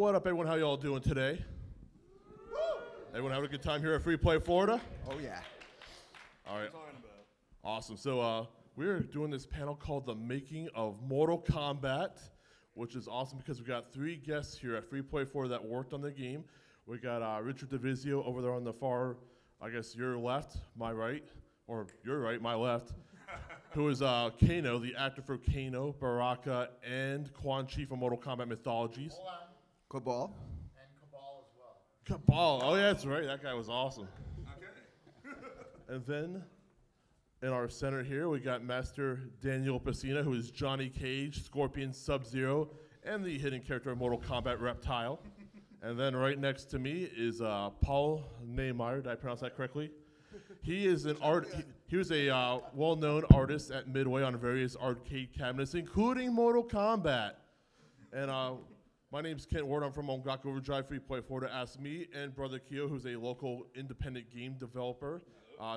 what up, everyone? How y'all doing today? Everyone having a good time here at Free Play Florida? Oh, yeah. All right. Awesome. So we're doing this panel called The Making of Mortal Kombat, which is awesome because we got 3 guests here at Free Play Florida that worked on the game. We got Richard Divizio over there on the far, I guess your left, my right, or your right, my left, who is Kano, the actor for Kano, Baraka, and Quan Chi from Mortal Kombat Mythologies. Cabal. And Cabal as well. Cabal. Oh, yeah, that's right. That guy was awesome. Okay. And then in our center here, we got Master Daniel Pesina, who is Johnny Cage, Scorpion, Sub-Zero, and the hidden character of Mortal Kombat Reptile. And then right next to me is Paul Niemeyer. Did I pronounce that correctly? He is an he was a well-known artist at Midway on various arcade cabinets, including Mortal Kombat. And my name's Kent Ward. I'm from Ongaku Overdrive, Free Play Florida. Asked me and Brother Keo, who's a local independent game developer,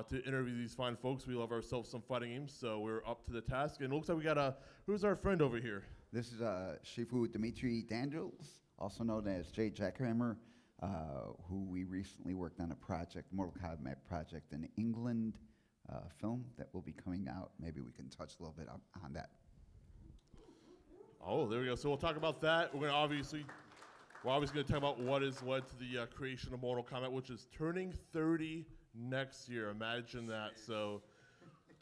to interview these fine folks. We love ourselves some fighting games, so we're up to the task. And it looks like we got who's our friend over here? This is Shifu Dimitri Daniels, also known as Jay Jackhammer, who we recently worked on a project, Mortal Kombat project in England, film that will be coming out. Maybe we can touch a little bit on that. Oh, there we go. So we'll talk about that. We're obviously going to talk about what has led to the creation of Mortal Kombat, which is turning 30 next year. Imagine that. So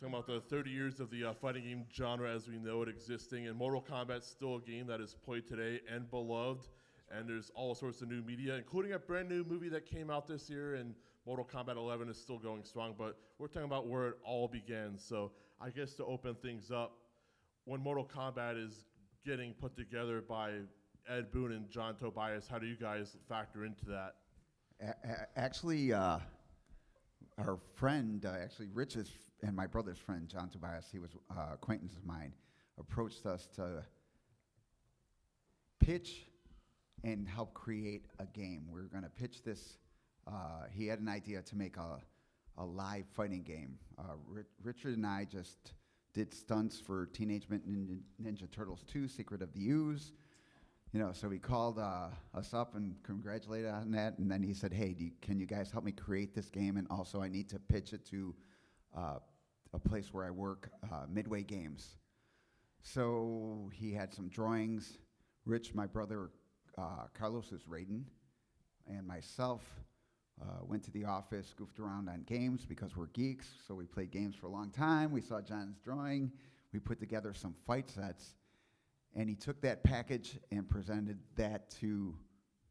talking about the 30 years of the fighting game genre as we know it existing, and Mortal Kombat's still a game that is played today and beloved. And there's all sorts of new media, including a brand new movie that came out this year, and Mortal Kombat 11 is still going strong, but we're talking about where it all began. So I guess to open things up, when Mortal Kombat is getting put together by Ed Boon and John Tobias, how do you guys factor into that? Actually, our friend, Rich's and my brother's friend, John Tobias, he was an acquaintance of mine, approached us to pitch and help create a game. We were going to pitch this. He had an idea to make a live fighting game. Richard and I just did stunts for Teenage Mutant Ninja Turtles 2, Secret of the Ooze. So he called us up and congratulated on that, and then he said, hey, can you guys help me create this game? And also I need to pitch it to a place where I work, Midway Games. So he had some drawings. Rich, my brother, Carlos is Raiden, and myself went to the office, goofed around on games because we're geeks, so we played games for a long time. We saw John's drawing. We put together some fight sets, and he took that package and presented that to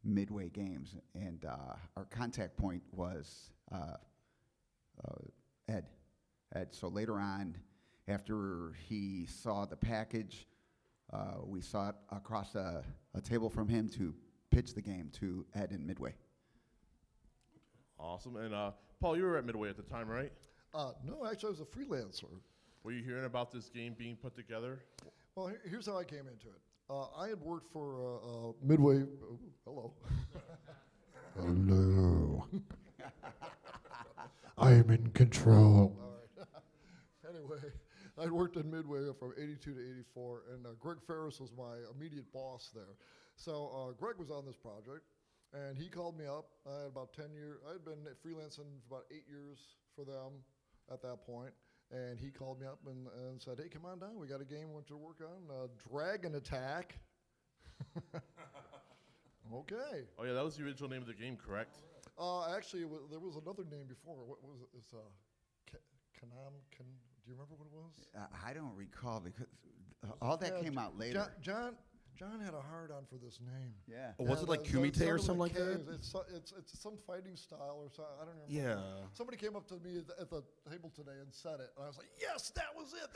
Midway Games, and our contact point was Ed. So later on, after he saw the package, we saw it across a table from him to pitch the game to Ed and Midway. Awesome. And Paul, you were at Midway at the time, right? No, actually, I was a freelancer. Were you hearing about this game being put together? Well, here's how I came into it. I had worked for Midway. Hello. Hello. I am in control. All right. Anyway, I'd worked in Midway from 82 to 84, and Greg Ferris was my immediate boss there. So Greg was on this project, and he called me up. I had about 10 years. I had been freelancing for about 8 years for them at that point. And he called me up and said, hey, come on down. We got a game we want you to work on, Dragon Attack. Okay. Oh, yeah, that was the original name of the game, correct? Actually, there was another name before. What was it? It's Kanam. Do you remember what it was? I don't recall because all that came out later. John had a hard-on for this name. Yeah. Oh, was it like Kumite or something like that? It's some fighting style or something. I don't remember. Yeah. Somebody came up to me at the table today and said it, and I was like, yes, that was it.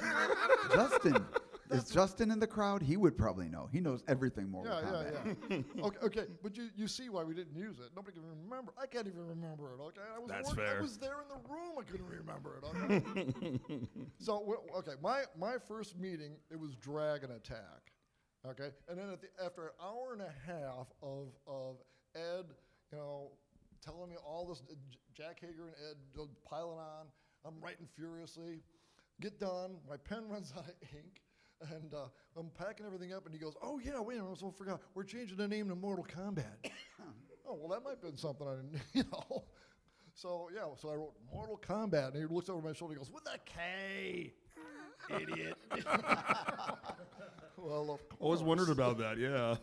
Justin. Is Justin in the crowd? He would probably know. He knows everything Mortal Kombat. Yeah. Okay, but you see why we didn't use it. Nobody can remember. I can't even remember it, okay? That's fair. I was there in the room. I couldn't remember it, okay? So, okay, my first meeting, it was Dragon Attack. Okay, and then after an hour and a half of Ed, telling me all this, Jack Hager and Ed piling on, I'm writing furiously. Get done. My pen runs out of ink. And I'm packing everything up, and he goes, "Oh yeah, wait a minute, I almost forgot. We're changing the name to Mortal Kombat." Oh well, that might have been something I didn't, So yeah, so I wrote Mortal Kombat, and he looks over my shoulder, and goes, "With a K, idiot." Well, of course. Always wondered about that. Yeah.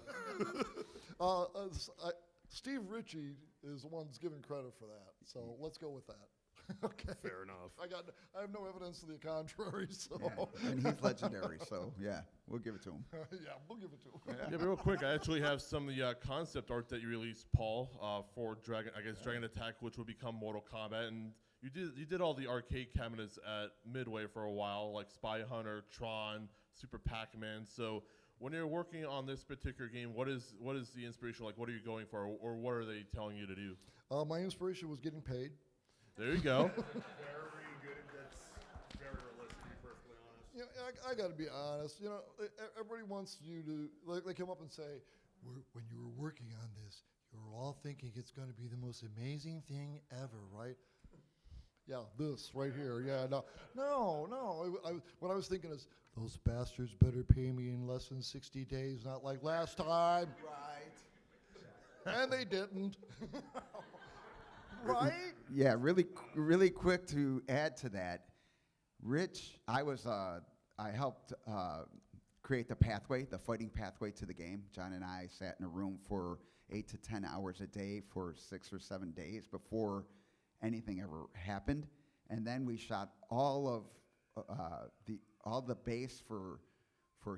Steve Ritchie is the one that's giving credit for that, so let's go with that. Okay. Fair enough. I have no evidence to the contrary, so Yeah, and he's legendary, so yeah, we'll give it to him. yeah, we'll give it to him. Yeah, but real quick, I actually have some of the concept art that you released, Paul, for Dragon Attack, which would become Mortal Kombat, and you did all the arcade cabinets at Midway for a while, like Spy Hunter, Tron, Super Pac-Man. So when you're working on this particular game, what is the inspiration like? What are you going for, or what are they telling you to do? My inspiration was getting paid. There you go. Very good. That's very realistic, to be perfectly honest. You know, I got to be honest. You know, everybody wants you to, like, they come up and say, when you were working on this, you were all thinking it's going to be the most amazing thing ever, right? Yeah, this right here. Yeah, no. What I was thinking is, those bastards better pay me in less than 60 days, not like last time. Right. And they didn't. Right? Yeah, really quick to add to that. Rich, I helped create the pathway, the fighting pathway to the game. John and I sat in a room for 8 to 10 hours a day for 6 or 7 days before anything ever happened, and then we shot all the base for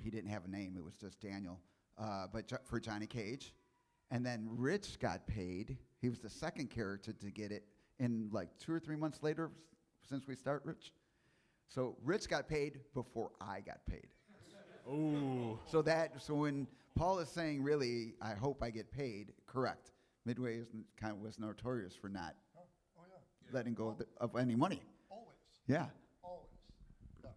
he didn't have a name, it was just Daniel, but for Johnny Cage. And then Rich got paid. He was the second character to get it in like 2 or 3 months later since we start, Rich. So Rich got paid before I got paid. Ooh. So when Paul is saying, really, I hope I get paid, correct. Midway was notorious for not letting go of any money. Always. Yeah. Always. Yeah.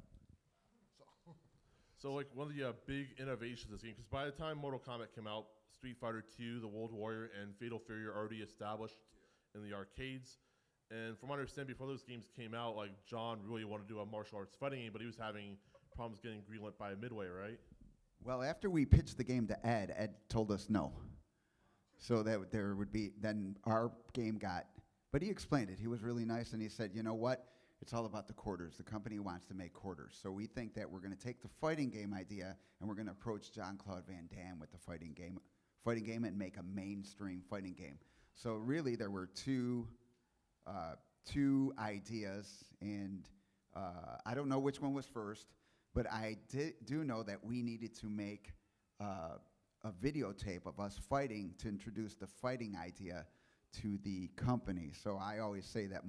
So like one of the big innovations of this game, because by the time Mortal Kombat came out, Street Fighter II, The World Warrior, and Fatal Fury are already established in the arcades. And from what I understand, before those games came out, like John really wanted to do a martial arts fighting game, but he was having problems getting greenlit by Midway, right? Well, after we pitched the game to Ed told us no. So that there would be, then our game got, but he explained it. He was really nice, and he said, you know what? It's all about the quarters. The company wants to make quarters. So we think that we're going to take the fighting game idea, and we're going to approach Jean-Claude Van Damme with the fighting game and make a mainstream fighting game. So really, there were two ideas, and I don't know which one was first, but I do know that we needed to make a videotape of us fighting to introduce the fighting idea to the company. So I always say that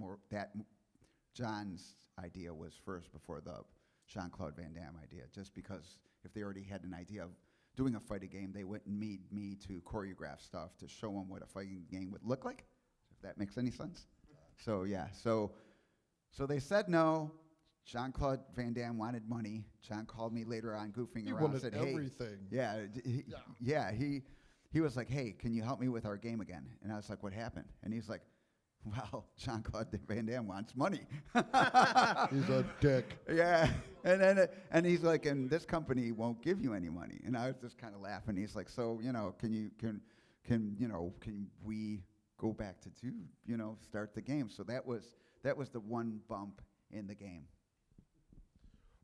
John's idea was first before the Jean-Claude Van Damme idea, just because if they already had an idea of doing a fighting game, they wouldn't need me to choreograph stuff to show them what a fighting game would look like, if that makes any sense. So yeah, so they said no. Jean-Claude Van Damme wanted money. John called me later on goofing He around and wanted said, hey. everything. He was like, hey, can you help me with our game again? And I was like, what happened? And he's like, well, Jean-Claude Van Damme wants money. He's a dick. Yeah, and he's like, and this company won't give you any money. And I was just kind of laughing. He's like, so can we go back to start the game? So that was the one bump in the game.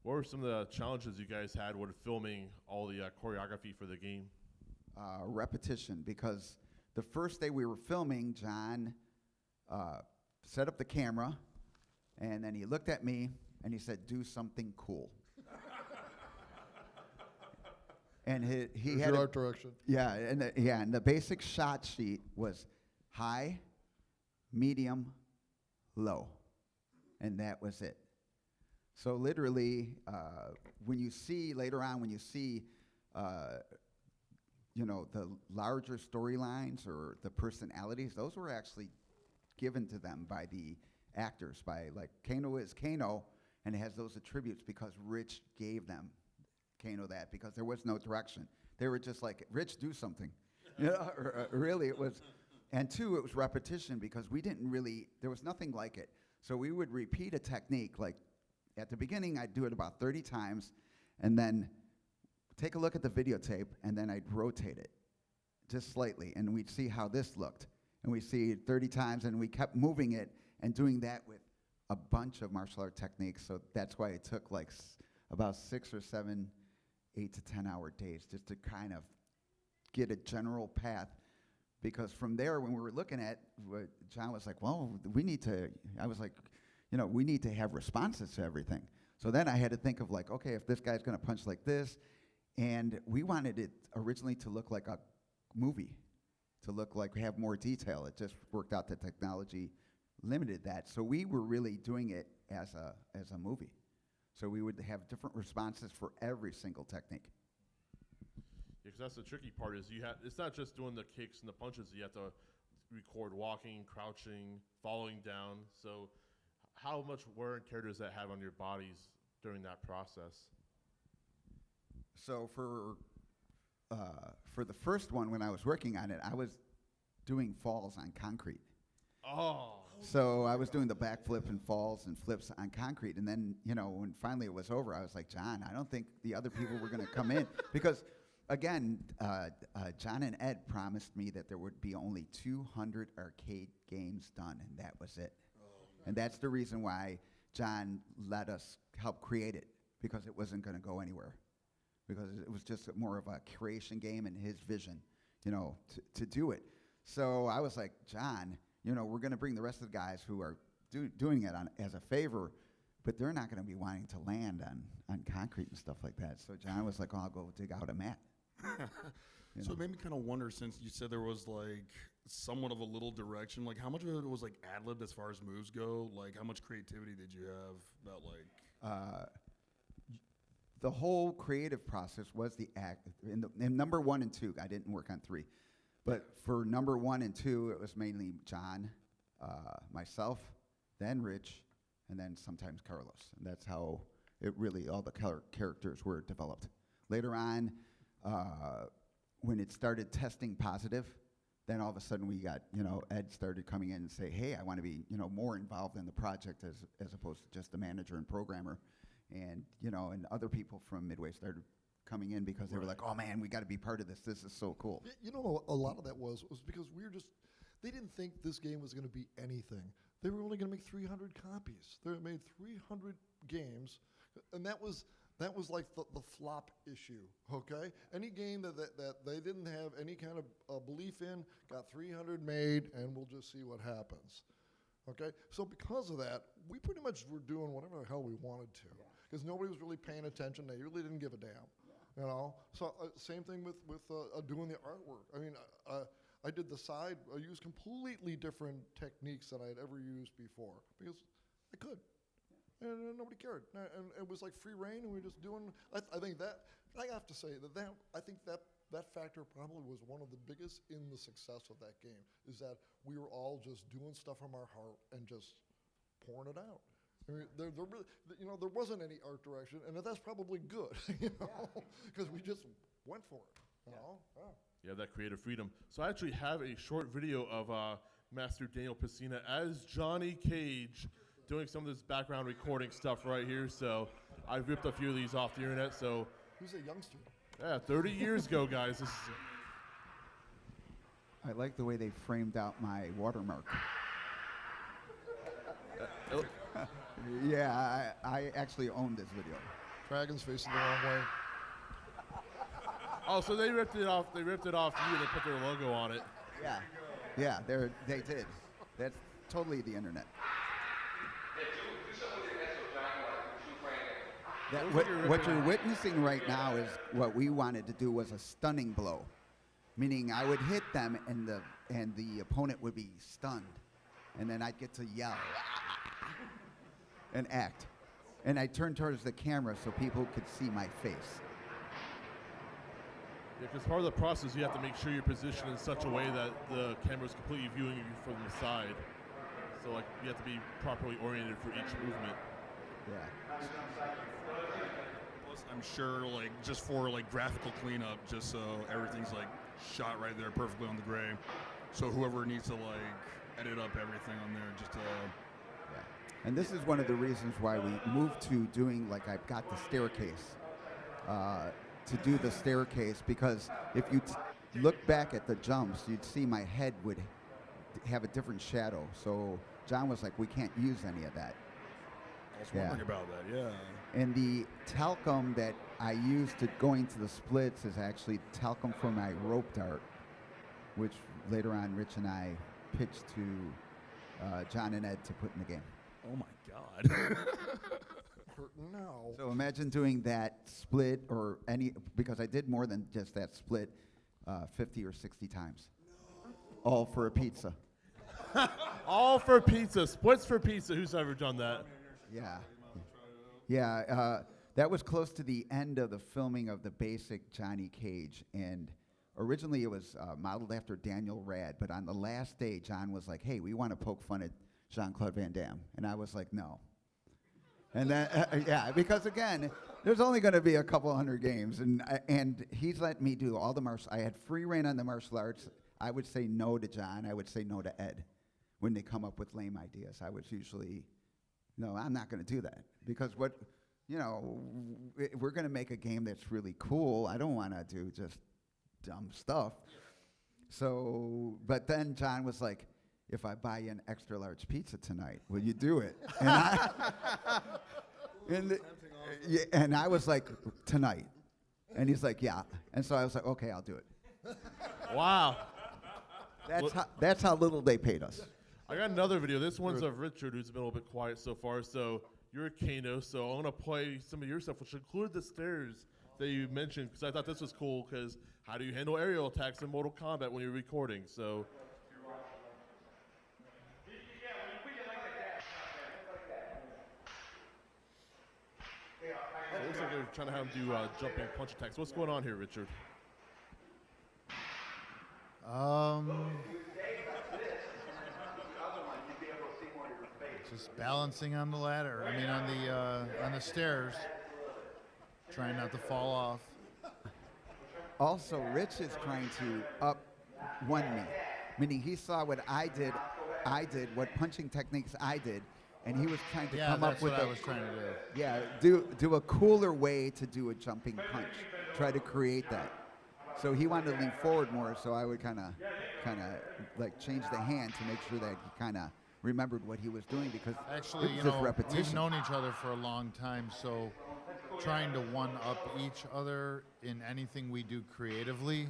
What were some of the challenges you guys had with filming all the choreography for the game? Repetition, because the first day we were filming, John set up the camera, and then he looked at me and he said, do something cool. And he had your art direction. Yeah, and the basic shot sheet was high, medium, low, and that was it. So literally, when you see the larger storylines or the personalities, those were actually given to them by the actors. By like Kano is Kano, and it has those attributes because Rich gave them Kano that, because there was no direction. They were just like, Rich, do something. Really, it was. And two, it was repetition, because there was nothing like it. So we would repeat a technique, like at the beginning I'd do it about 30 times, and then take a look at the videotape, and then I'd rotate it just slightly, and we'd see how this looked. And we see it 30 times, and we kept moving it and doing that with a bunch of martial art techniques. So that's why it took like about 6 or 7, 8 to 10 hour days just to kind of get a general path. Because from there, when we were looking at what John was like, well, I was like, we need to have responses to everything. So then I had to think of like, okay, if this guy's gonna punch like this, and we wanted it originally to look like a movie, to look like have more detail. It just worked out that technology limited that. So we were really doing it as a movie. So we would have different responses for every single technique. Yeah, 'cause that's the tricky part is it's not just doing the kicks and the punches. You have to record walking, crouching, falling down. So how much wear and tear does that have on your bodies during that process? So for the first one, when I was working on it, I was doing falls on concrete. Oh. So I was doing the backflip and falls and flips on concrete. And then, when finally it was over, I was like, John, I don't think the other people were going to come in. Because, again, John and Ed promised me that there would be only 200 arcade games done, and that was it. And that's the reason why John let us help create it, because it wasn't going to go anywhere. Because it was just more of a creation game and his vision, to do it. So I was like, John, we're going to bring the rest of the guys who are doing it as a favor, but they're not going to be wanting to land on concrete and stuff like that. So John was like, I'll go dig out a mat. So it made me kind of wonder, since you said there was like somewhat of a little direction, like how much of it was like ad-libbed as far as moves go? Like how much creativity did you have about like... The whole creative process was the act. In number 1 and 2, I didn't work on 3. But for number 1 and 2, it was mainly John, myself, then Rich, and then sometimes Carlos. And that's how it really, all the characters were developed. Later on, when it started testing positive, then all of a sudden we got, Ed started coming in and say, hey, I want to be, more involved in the project as opposed to just the manager and programmer. And, and other people from Midway started coming in because they were like, oh man, we got to be part of this. This is so cool. A lot of that was because they didn't think this game was going to be anything. They were only going to make 300 copies. They made 300 games, and that was like the flop issue, okay? Any game that they didn't have any kind of belief in got 300 made, and we'll just see what happens, okay? So because of that, we pretty much were doing whatever the hell we wanted to, because nobody was really paying attention. They really didn't give a damn, So same thing with doing the artwork. I mean, I did the side. I used completely different techniques that I had ever used before because I could. And nobody cared. And it was like free reign, and we were just doing. I think that I have to say that I think that factor probably was one of the biggest in the success of that game. Is that we were all just doing stuff from our heart and just pouring it out. I mean, there really, there wasn't any art direction, and that's probably good, because we just went for it. Yeah, that creative freedom. So I actually have a short video of Master Daniel Pesina as Johnny Cage doing some of this background recording stuff right here. So I've ripped a few of these off the internet. So who's a youngster? Yeah, 30 years ago, guys. I like the way they framed out my watermark. Yeah, I actually own this video. Dragon's facing the wrong way. Oh, so they ripped it off. They ripped it off you. They put their logo on it. Yeah, they did. That's totally the internet. What you're witnessing right now is what we wanted to do was a stunning blow, meaning I would hit them and the opponent would be stunned, and then I'd get to yell and act, and I'd turn towards the camera so people could see my face. Yeah, because part of the process, you have to make sure you're positioned in such a way that the camera's completely viewing you from the side. So, like, you have to be properly oriented for each movement. Yeah. Plus, I'm sure, like, just for, like, graphical cleanup, just so everything's, like, shot right there perfectly on the gray. So whoever needs to, like, edit up everything on there, just Yeah. And this is one of the reasons why we moved to doing, like, I've got the staircase to do the staircase, because if you look back at the jumps, you'd see my head would have a different shadow. So John was like, we can't use any of that. I was wondering about that, yeah. And the talcum that I used to go into the splits is actually talcum for my rope dart, which later on Rich and I pitched to John and Ed to put in the game. Oh my God. Hurting now. So imagine doing that split or any, because I did more than just that split 50 or 60 times. All for a pizza. All for pizza. Splits for pizza. Who's ever done that? Yeah. Yeah, that was close to the end of the filming of the basic Johnny Cage. And originally it was modeled after Daniel Rad, but on the last day, John was like, hey, we want to poke fun at Jean-Claude Van Damme. And I was like, no. And then, yeah, because again, there's only going to be a couple hundred games. And he's let me do all the martial. I had free reign on the martial arts. I would say no to John. I would say no to Ed. When they come up with lame ideas, I would usually, no, I'm not going to do that. Because what, we're going to make a game that's really cool. I don't want to do just dumb stuff. So, but then John was like, if I buy you an extra large pizza tonight, will you do it? And I was like, tonight. And he's like, yeah. And so I was like, okay, I'll do it. Wow. That's how little they paid us. I got another video. This one's of Richard, who's been a little bit quiet so far. So you're a Kano, so I'm going to play some of your stuff, which included the stairs that you mentioned, because I thought this was cool, because how do you handle aerial attacks in Mortal Kombat when you're recording? So it looks like you're trying to have him do jumping punch attacks. What's going on here, Richard? Just balancing on the ladder. I mean, on the stairs, trying not to fall off. Also, Rich is trying to up one me, meaning he saw what I did, what punching techniques I did, and he was trying to come up with what I was trying to do. Yeah, do a cooler way to do a jumping punch. Try to create that. So he wanted to lean forward more, so I would kind of like change the hand to make sure that he kind of remembered what he was doing, because Actually, it was just repetition. we've known each other for a long time, so trying to one-up each other in anything we do creatively,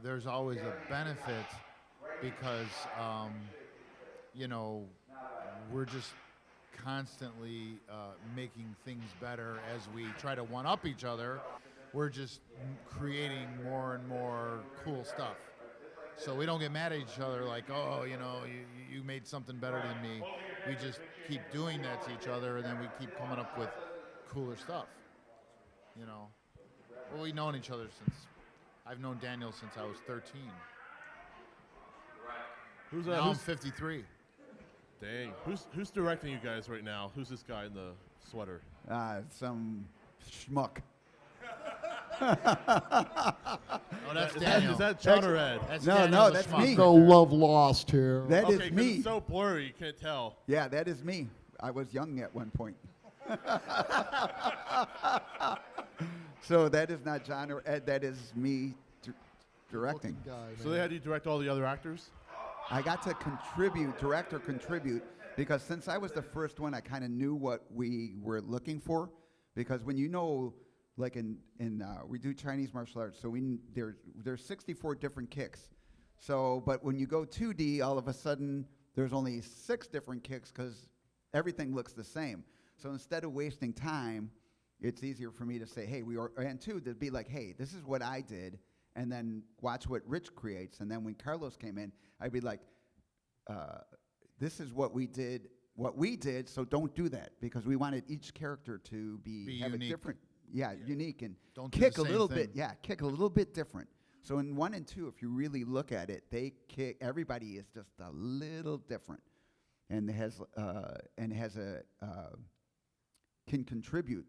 there's always a benefit, because, we're just constantly making things better as we try to one-up each other. We're just creating more and more cool stuff. So we don't get mad at each other like, oh, you made something better than me. We just keep doing that to each other, and then we keep coming up with cooler stuff. Well, we've known each other I've known Daniel since I was 13. Now I'm 53. Dang. Who's directing you guys right now? Who's this guy in the sweater? Some schmuck. Oh, that's Daniel. Is that John or Ed? That's No, Daniel the that's schmuck. me. No love lost here. That Okay, is 'cause me. it's so blurry, you can't tell. Yeah, that is me. I was young at one point. So that is not John or Ed. That is me directing. Guy, So they had you direct all the other actors? I got to direct or contribute, because since I was the first one, I kind of knew what we were looking for. Because when like we do Chinese martial arts, so there's 64 different kicks. So, but when you go 2D, all of a sudden there's only 6 different kicks, because everything looks the same. So instead of wasting time, it's easier for me to say, hey, and two, to be like, hey, this is what I did, and then watch what Rich creates. And then when Carlos came in, I'd be like, this is what we did, so don't do that, because we wanted each character to have unique. a different, unique, and Don't do kick the a same little thing. bit, kick a little bit different. So in 1 and 2, if you really look at it, everybody is just a little different, and can contribute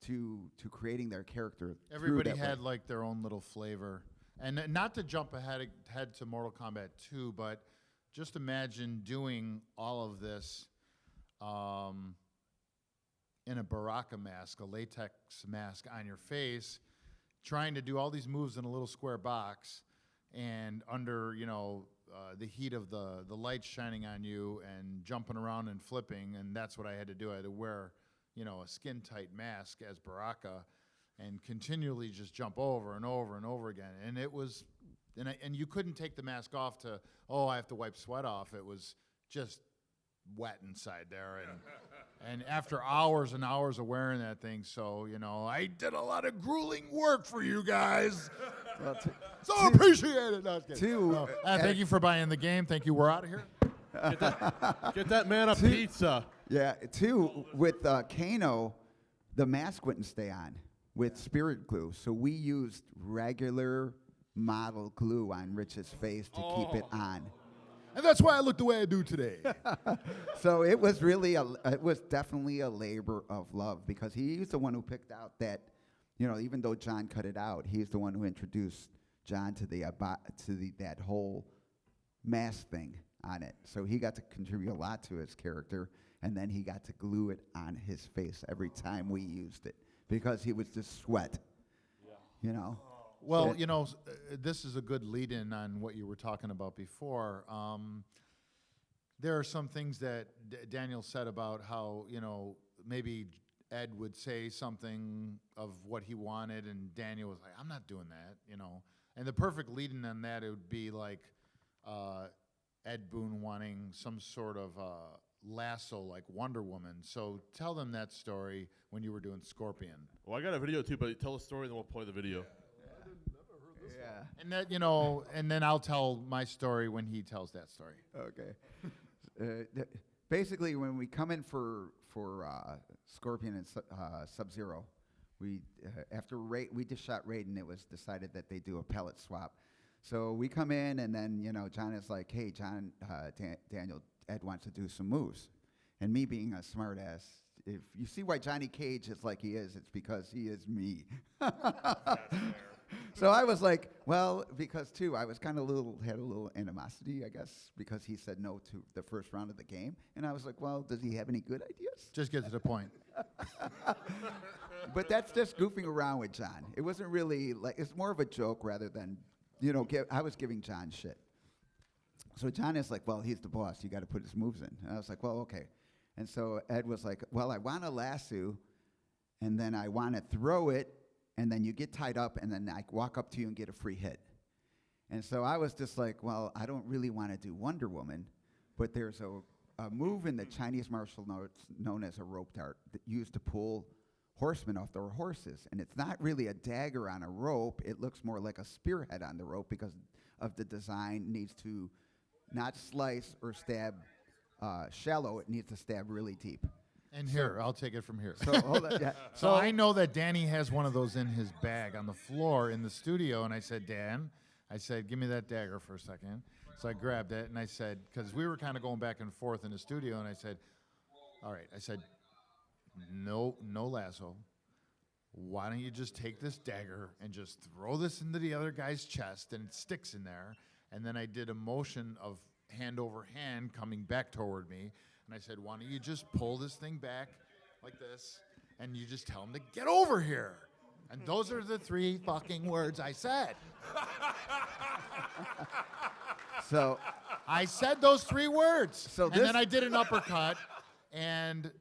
to creating their character. Everybody through that had way. like their own little flavor. And not to jump ahead to Mortal Kombat 2, but just imagine doing all of this in a Baraka mask, a latex mask on your face, trying to do all these moves in a little square box, and under the heat of the lights shining on you and jumping around and flipping, and that's what I had to do. I had to wear a skin tight mask as Baraka, and continually just jump over and over and over again. And it was, and you couldn't take the mask off to, I have to wipe sweat off. It was just wet inside there, and after hours and hours of wearing that thing, so I did a lot of grueling work for you guys. Well, So appreciate it. No, I was kidding. Two, Thank you for buying the game. Thank you. We're out of here. Get that man a pizza. yeah, two, with Kano, the mask wouldn't stay on with spirit glue, so we used regular model glue on Rich's face to keep it on. And that's why I look the way I do today. So it was really it was definitely a labor of love, because he's the one who picked out that, even though John cut it out, he's the one who introduced John to that whole mask thing on it. So he got to contribute a lot to his character, and then he got to glue it on his face every time we used it, because he was just sweat. Well, this is a good lead-in on what you were talking about before. There are some things that Daniel said about how, maybe Ed would say something of what he wanted, and Daniel was like, I'm not doing that, And the perfect lead-in on that, it would be like Ed Boon wanting some sort of lasso like Wonder Woman. So tell them that story when you were doing Scorpion. Well, I got a video too, but tell a story, then we'll play the video. Yeah. And that, and then I'll tell my story when he tells that story. Okay. Basically, when we come in for Scorpion and Sub-Zero, we we just shot Raiden. It was decided that they do a pellet swap. So we come in, and then John is like, "Hey, John, Daniel, Ed wants to do some moves," and me being a smartass, if you see why Johnny Cage is like he is, it's because he is me. So I was like, well, because too, I was had a little animosity, I guess, because he said no to the first round of the game, and I was like, well, does he have any good ideas? Just get to the point. But that's just goofing around with John. It wasn't really it's more of a joke rather than, I was giving John shit. So John is like, well, he's the boss. You got to put his moves in. And I was like, well, okay. And so Ed was like, well, I want to lasso, and then I want to throw it, and then you get tied up, and then I walk up to you and get a free hit. And so I was just like, well, I don't really want to do Wonder Woman, but there's a move in the Chinese martial arts known as a rope dart that used to pull horsemen off their horses. And it's not really a dagger on a rope. It looks more like a spearhead on the rope because of the design. Needs to not slice or stab shallow. It needs to stab really deep. And here, I'll take it from here. So hold on. Yeah. So I know that Danny has one of those in his bag on the floor in the studio, and I said, Dan, give me that dagger for a second. So I grabbed it, and I said, because we were kind of going back and forth in the studio, and I said, all right, no lasso. Why don't you just take this dagger and just throw this into the other guy's chest, and it sticks in there. And then I did a motion of hand over hand coming back toward me. And I said, why don't you just pull this thing back like this, and you just tell him to get over here. And those are the 3 fucking words I said. So I said those 3 words. So and then I did an uppercut, and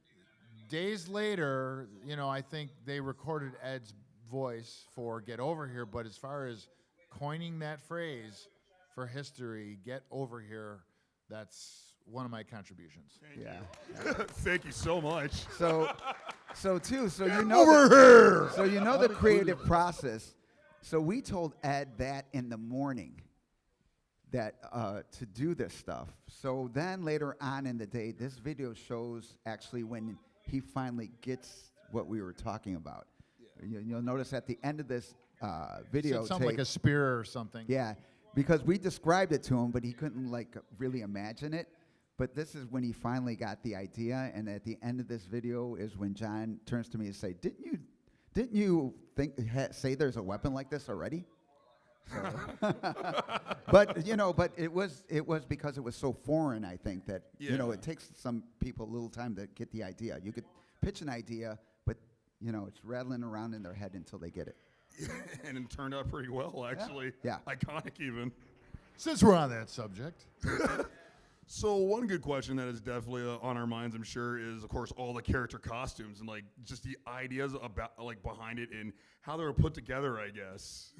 days later, I think they recorded Ed's voice for Get Over Here, but as far as coining that phrase for history, get over here, that's one of my contributions. Thank you so much. So you know Over here. So you know the creative process. So we told Ed that in the morning that to do this stuff. So then later on in the day, this video shows actually when he finally gets what we were talking about. You'll notice at the end of this video, Something like a spear or something. yeah, because we described it to him, but he couldn't really imagine it. But this is when he finally got the idea, and at the end of this video is when John turns to me and say, "Didn't you say there's a weapon like this already?" So but it was because it was so foreign. I think that it takes some people a little time to get the idea. You could pitch an idea, but it's rattling around in their head until they get it. And it turned out pretty well, actually. Yeah. Iconic, even. Since we're on that subject, So one good question that is definitely on our minds, I'm sure, is of course all the character costumes and like just the ideas about like behind it and how they were put together, I guess.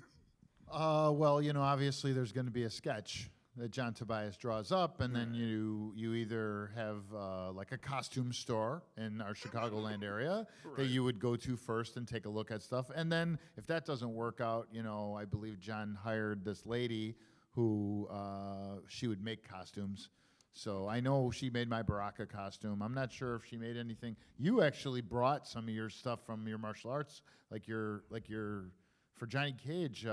well, obviously there's going to be a sketch that John Tobias draws up, and then you either have like a costume store in our Chicagoland area that you would go to first and take a look at stuff, and then if that doesn't work out, I believe John hired this lady who she would make costumes. So I know she made my Baraka costume. I'm not sure if she made anything. You actually brought some of your stuff from your martial arts, like your for Johnny Cage.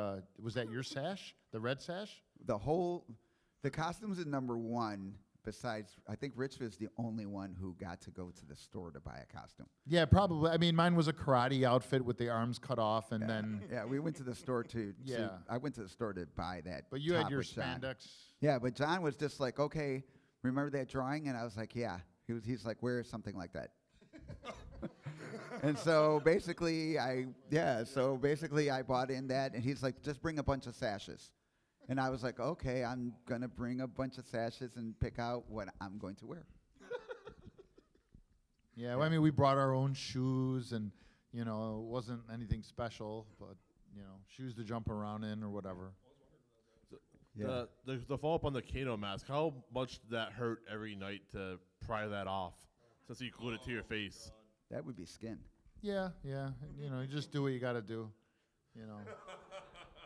Was that your sash, the red sash? The costumes in number one. Besides, I think Rich was the only one who got to go to the store to buy a costume. Yeah, probably. I mean, mine was a karate outfit with the arms cut off, and then. Yeah, we went to the store to. Yeah. I went to the store to buy that. But you had top your with John. spandex. Yeah, but John was just like, okay, remember that drawing? And I was like, yeah. He's like, where is something like that? And so basically, I bought in that, and he's like, just bring a bunch of sashes. And I was like, okay, I'm going to bring a bunch of sashes and pick out what I'm going to wear. Yeah, well, I mean, we brought our own shoes, and, it wasn't anything special, but, shoes to jump around in or whatever. Yeah. The follow-up on the Kano mask, how much did that hurt every night to pry that off since you glued it to your face? That would be skin. Yeah, you just do what you got to do,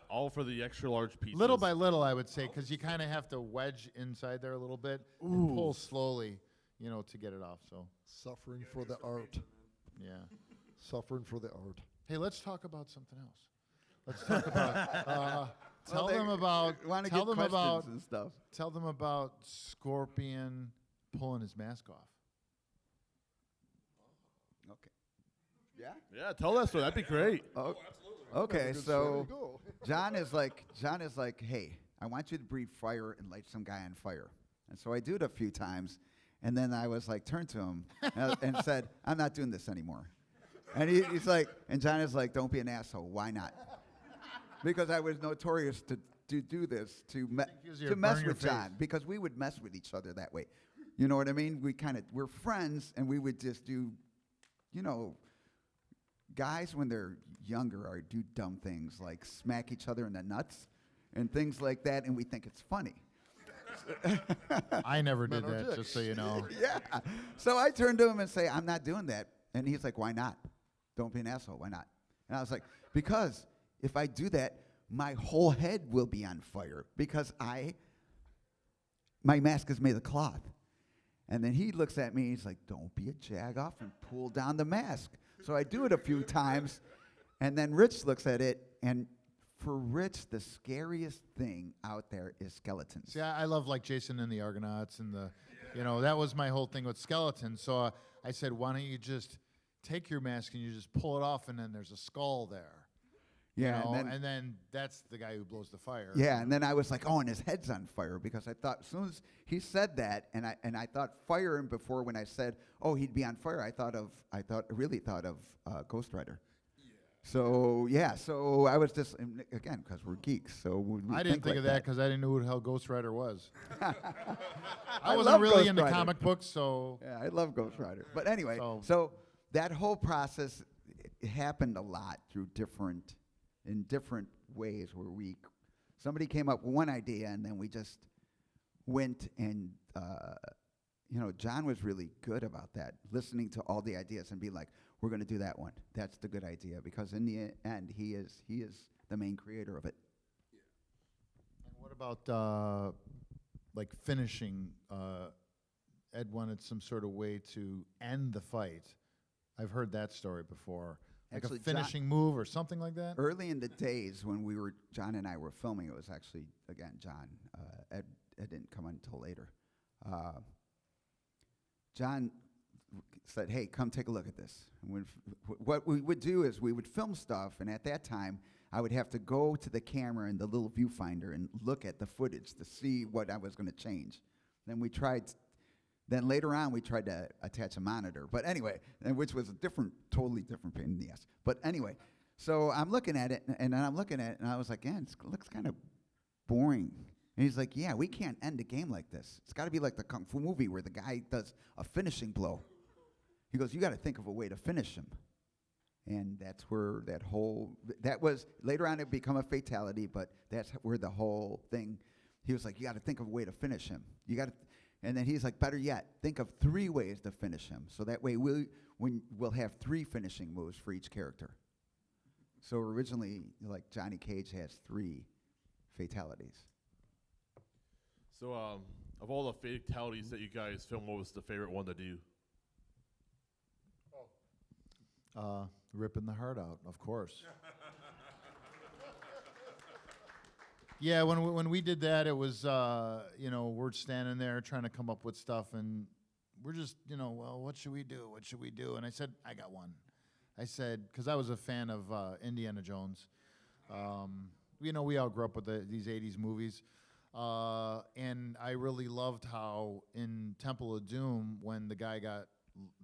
All for the extra large pieces. Little by little, I would say, because you kind of have to wedge inside there a little bit and pull slowly, to get it off. So Suffering for the art. yeah. Suffering for the art. Hey, let's talk about something else. Let's talk about. Tell them about. And stuff. Tell them about Scorpion pulling his mask off. Okay. Yeah. Yeah, tell that story. That'd be great. Oh, okay, Good so story to go. John is like, hey, I want you to breathe fire and light some guy on fire. And so I do it a few times, and then I was like, turned to him and said, I'm not doing this anymore. And he's like, and John is like, don't be an asshole. Why not? Because I was notorious to do this, to mess with John, because we would mess with each other that way. You know what I mean? We're friends, and we would just do, guys when they're younger do dumb things like smack each other in the nuts and things like that, and we think it's funny. I never did Men are that, dicks. just so you know. Yeah. So I turned to him and say, I'm not doing that. And he's like, why not? Don't be an asshole. Why not? And I was like, because if I do that, my whole head will be on fire because my mask is made of cloth. And then he looks at me, he's like, don't be a jag-off and pull down the mask. So I do it a few times, and then Rich looks at it, and for Rich, the scariest thing out there is skeletons. See, I love like Jason and the Argonauts and that was my whole thing with skeletons. So I said, why don't you just take your mask and you just pull it off, and then there's a skull there. Yeah, and then that's the guy who blows the fire. Yeah, and then I was like, oh, and his head's on fire, because I thought as soon as he said that, and I thought fire, and before when I said, oh, he'd be on fire, I really thought of Ghost Rider. Yeah. So I was just, again, because we're geeks, so we I didn't think like of that because I didn't know who the hell Ghost Rider was. I I wasn't love really Ghost into Rider. comic books, so Yeah, I love Ghost Rider. But anyway, So- so that whole process it happened a lot through in different ways where somebody came up with one idea, and then we just went and, John was really good about that, listening to all the ideas and be like, we're going to do that one. That's the good idea, because in the end, he is the main creator of it. And what about like finishing? Ed wanted some sort of way to end the fight. I've heard that story before. Like Actually, a finishing move or something like that? Early in the days when John and I were filming, it was actually, again, John. Ed didn't come until later. John said, hey, come take a look at this. And what we would do is we would film stuff, and at that time, I would have to go to the camera in the little viewfinder and look at the footage to see what I was going to change. Then later on, we tried to attach a monitor. But anyway, which was a totally different pain in the ass. But anyway, So I'm looking at it, and then I'm looking at it, and I was like, yeah, it looks kind of boring. And he's like, yeah, we can't end a game like this. It's got to be like the Kung Fu movie where the guy does a finishing blow. He goes, you got to think of a way to finish him. And that's where that was, later on it become a fatality, but that's where the whole thing, he was like, you got to think of a way to finish him. And then he's like, better yet, think of 3 ways to finish him. So that way we'll have 3 finishing moves for each character. So originally, like Johnny Cage has 3 fatalities. So, of all the fatalities that you guys filmed, what was the favorite one to do? Ripping the heart out, of course. Yeah, when we did that, it was, we're standing there trying to come up with stuff, and we're just, well, what should we do? What should we do? And I said, I got one. I said, because I was a fan of Indiana Jones. We all grew up with these 80s movies. And I really loved how in Temple of Doom, when the guy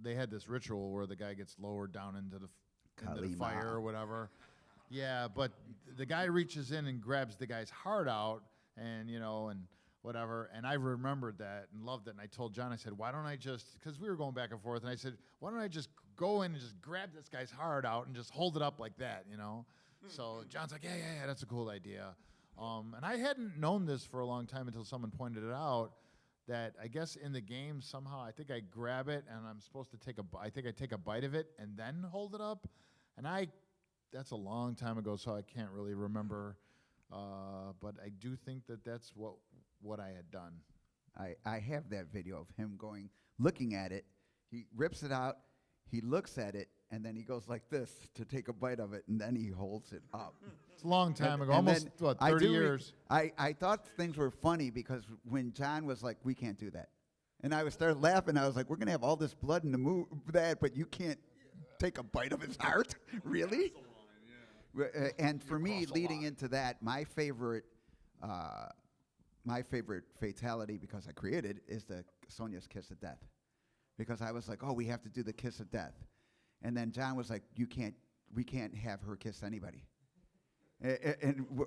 they had this ritual where the guy gets lowered down into the fire or whatever. Yeah, but the guy reaches in and grabs the guy's heart out and whatever. And I remembered that and loved it. And I told John, I said, why don't I just, because we were going back and forth, and I said, why don't I just go in and just grab this guy's heart out and just hold it up like that, So John's like, yeah, that's a cool idea. And I hadn't known this for a long time until someone pointed it out, that I guess in the game somehow I think I grab it and I'm supposed to take a bite of it and then hold it up. And that's a long time ago, so I can't really remember. But I do think that's what I had done. I have that video of him looking at it. He rips it out, he looks at it, and then he goes like this to take a bite of it, and then he holds it up. It's a long time ago, almost 30 years. I thought things were funny because when John was like, we can't do that. And I started laughing. I was like, we're going to have all this blood in the but you can't take a bite of his heart? Really? And for me, leading into that, my favorite fatality, because I created, is the Sonya's kiss of death. Because I was like, oh, we have to do the kiss of death. And then John was like, we can't have her kiss anybody.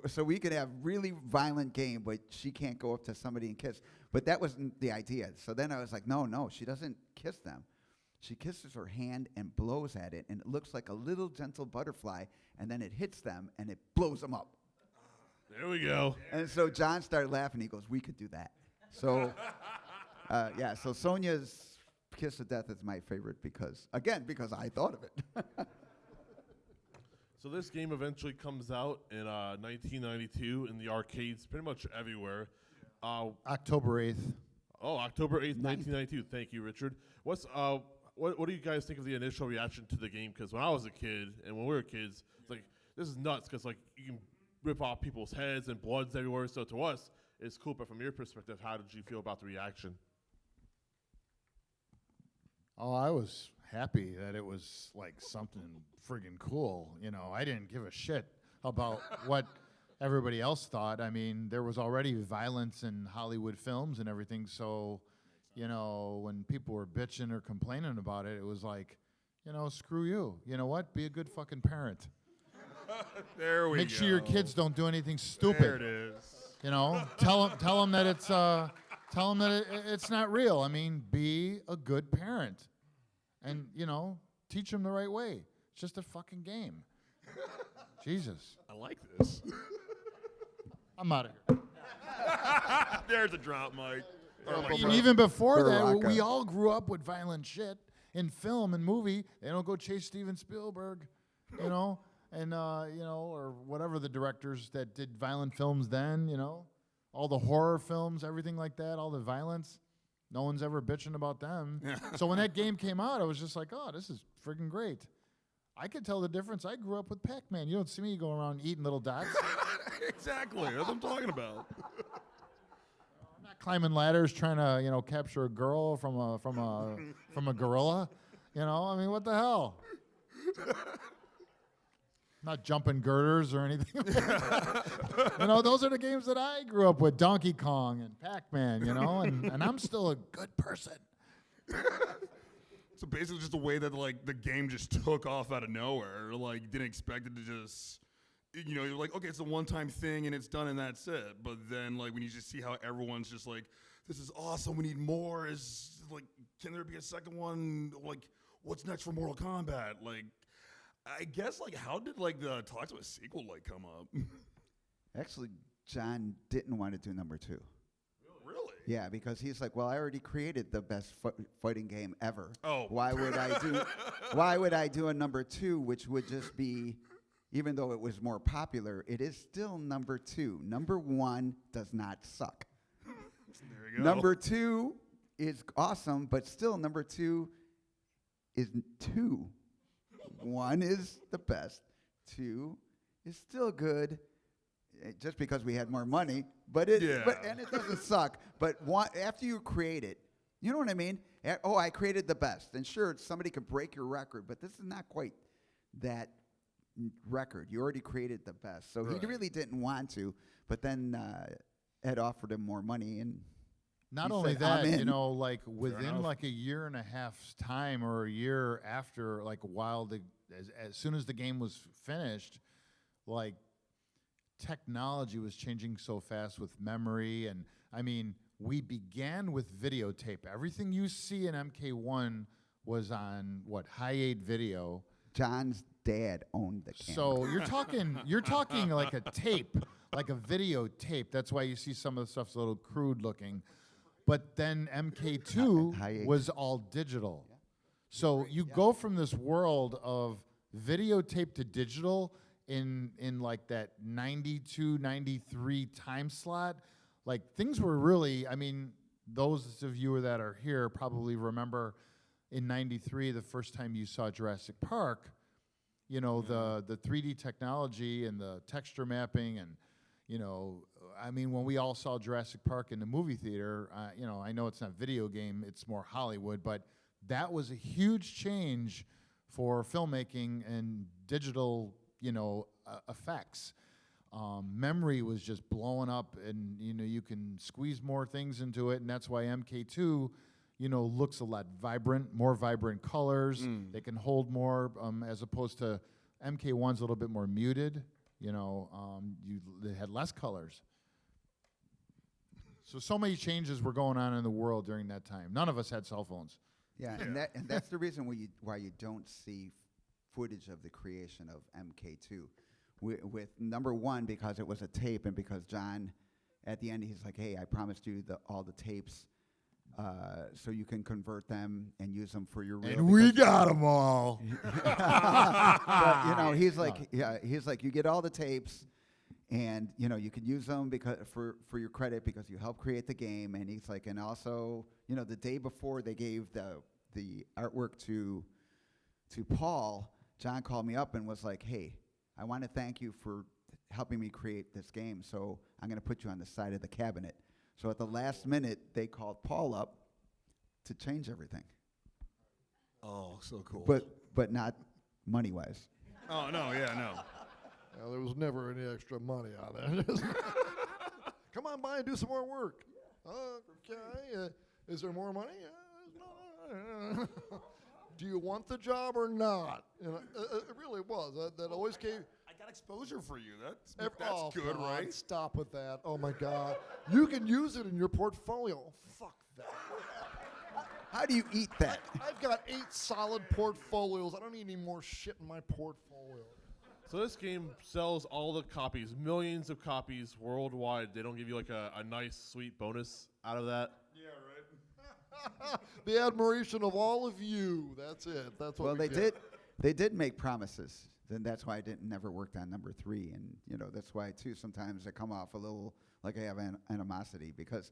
So we could have really violent game, but she can't go up to somebody and kiss. But that wasn't the idea. So then I was like, no, she doesn't kiss them. She kisses her hand and blows at it, and it looks like a little gentle butterfly, and then it hits them, and it blows them up. There we go. And so John started laughing. He goes, we could do that. So, so Sonya's kiss of death is my favorite because I thought of it. So this game eventually comes out in 1992 in the arcades pretty much everywhere. October 8th. Oh, October 8th, 1992. Thank you, Richard. What do you guys think of the initial reaction to the game? Because when I was a kid and when we were kids, it's like, this is nuts because like you can rip off people's heads and blood's everywhere. So to us, it's cool. But from your perspective, how did you feel about the reaction? Oh, I was happy that it was like something friggin' cool. I didn't give a shit about what everybody else thought. I mean, there was already violence in Hollywood films and everything. So, when people were bitching or complaining about it, it was like, screw you. You know what? Be a good fucking parent. There we go. Make sure your kids don't do anything stupid. There it is. Tell them that it's not real. I mean, be a good parent, and teach them the right way. It's just a fucking game. Jesus. I like this. I'm out of here. There's a drop, Mike. Even before that, we all grew up with violent shit in film and movie. They don't go chase Steven Spielberg, and or whatever the directors that did violent films then, all the horror films, everything like that, all the violence. No one's ever bitching about them. So when that game came out, I was just like, oh, this is friggin' great. I could tell the difference. I grew up with Pac-Man. You don't see me going around eating little dots. Exactly. That's what I'm talking about. I'm not climbing ladders trying to, capture a girl from a gorilla. I mean, what the hell? Not jumping girders or anything. Those are the games that I grew up with, Donkey Kong and Pac-Man, and I'm still a good person. So basically, just the way that like the game just took off out of nowhere. Like, didn't expect it to just, you're like, okay, it's a one-time thing and it's done and that's it. But then, like, when you just see how everyone's just like, this is awesome, we need more. Is like, can there be a second one? Like, what's next for Mortal Kombat? Like, I guess, like, how did like the talks of a sequel like come up? Actually, John didn't want to do number 2. Really? Yeah, because he's like, well, I already created the best fighting game ever. Oh. Why would I do? Why would I do a number 2, which would just be, even though it was more popular, it is still number 2. Number 1 does not suck. There you go. Number 2 is awesome, but still number 2 is 2. 1 is the best. 2 is still good. Just because we had more money, but it doesn't suck. But after you create it, you know what I mean? I created the best, and sure, somebody could break your record, but this is not quite that record. You already created the best, so he really didn't want to. But then Ed offered him more money, and not he only said, that, "I'm in." like within like a year and a half's time or a year after, like while as soon as the game was finished, like. Technology was changing so fast with memory, and I mean, we began with videotape. Everything you see in MK1 was on high-8 video. John's dad owned the camera. So you're talking like a tape, like a videotape. That's why you see some of the stuff's a little crude looking. But then MK2 was all digital. So you go from this world of videotape to digital in like that 92, 93 time slot. Like, things were really, I mean, those of you that are here probably remember in 93, the first time you saw Jurassic Park, the 3D technology and the texture mapping and, I mean, when we all saw Jurassic Park in the movie theater, I know it's not video game, it's more Hollywood, but that was a huge change for filmmaking and digital effects. Memory was just blowing up, and you can squeeze more things into it, and that's why MK2, looks a lot more vibrant colors. They can hold more, as opposed to MK1's a little bit more muted. They had less colors. So many changes were going on in the world during that time. None of us had cell phones. Yeah, and that's the reason why you don't see footage of the creation of MK2. With number 1, because it was a tape, and because John, at the end, he's like, hey, I promised you all the tapes so you can convert them and use them for your real. And we got them all. But, he's like, you get all the tapes, and, you can use them because for your credit because you helped create the game. And he's like, and also, the day before they gave the artwork to Paul, John called me up and was like, hey, I want to thank you for helping me create this game, so I'm going to put you on the side of the cabinet. So at the last minute, they called Paul up to change everything. Oh, so cool. But not money-wise. Oh, no, yeah, no. Well, there was never any extra money on it. Come on by and do some more work. Okay. Is there more money? Do you want the job or not? It really was. That always came. I got exposure for you. That's Oh, good, God, right? Stop with that. Oh, my God. You can use it in your portfolio. Fuck that. How do you eat that? I've got 8 solid portfolios. I don't need any more shit in my portfolio. So this game sells all the copies, millions of copies worldwide. They don't give you like a nice, sweet bonus out of that. Yeah, right. The admiration of all of you. That's it. That's what we get. They did make promises. Then that's why I never worked on number 3, and that's why too sometimes I come off a little like I have animosity because,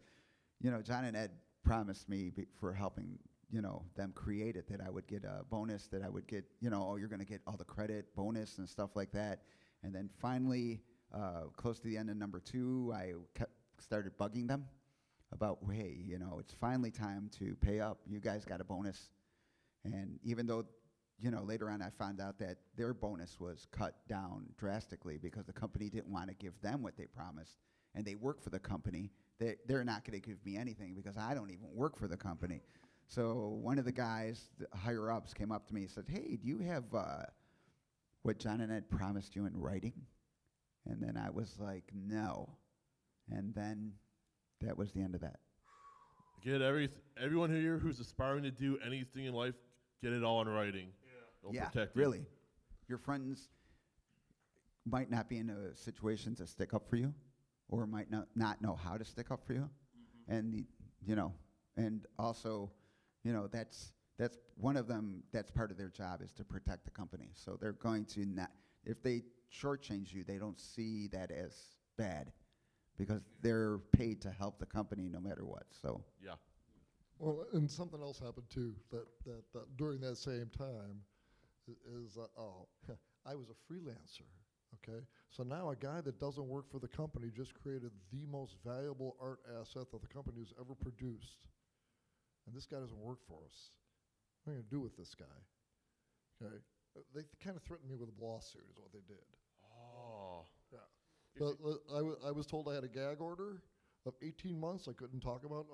John and Ed promised me for helping them create it that I would get a bonus, that I would get you're going to get all the credit bonus and stuff like that, and then finally close to the end of number 2, I started bugging them about, hey, it's finally time to pay up. You guys got a bonus. And even though, later on I found out that their bonus was cut down drastically because the company didn't want to give them what they promised, and they work for the company, they're not going to give me anything because I don't even work for the company. So one of the guys, the higher ups, came up to me and said, "Hey, do you have what John and Ed promised you in writing?" And then I was like, "No." And then that was the end of that. Get everyone here who's aspiring to do anything in life, get it all in writing. They'll protect you. Really. Your friends might not be in a situation to stick up for you, or might not know how to stick up for you, and and also, that's one of them. That's part of their job, is to protect the company. So they're going to not, if they shortchange you, they don't see that as bad, because they're paid to help the company no matter what. So Yeah. Well, and something else happened too that during that same time is I was a freelancer. Okay, so now a guy that doesn't work for the company just created the most valuable art asset that the company has ever produced, and this guy doesn't work for us. What are you gonna do with this guy? Okay, they kind of threatened me with a lawsuit, is what they did. Oh. Yeah. But I was told I had a gag order of 18 months. I couldn't talk about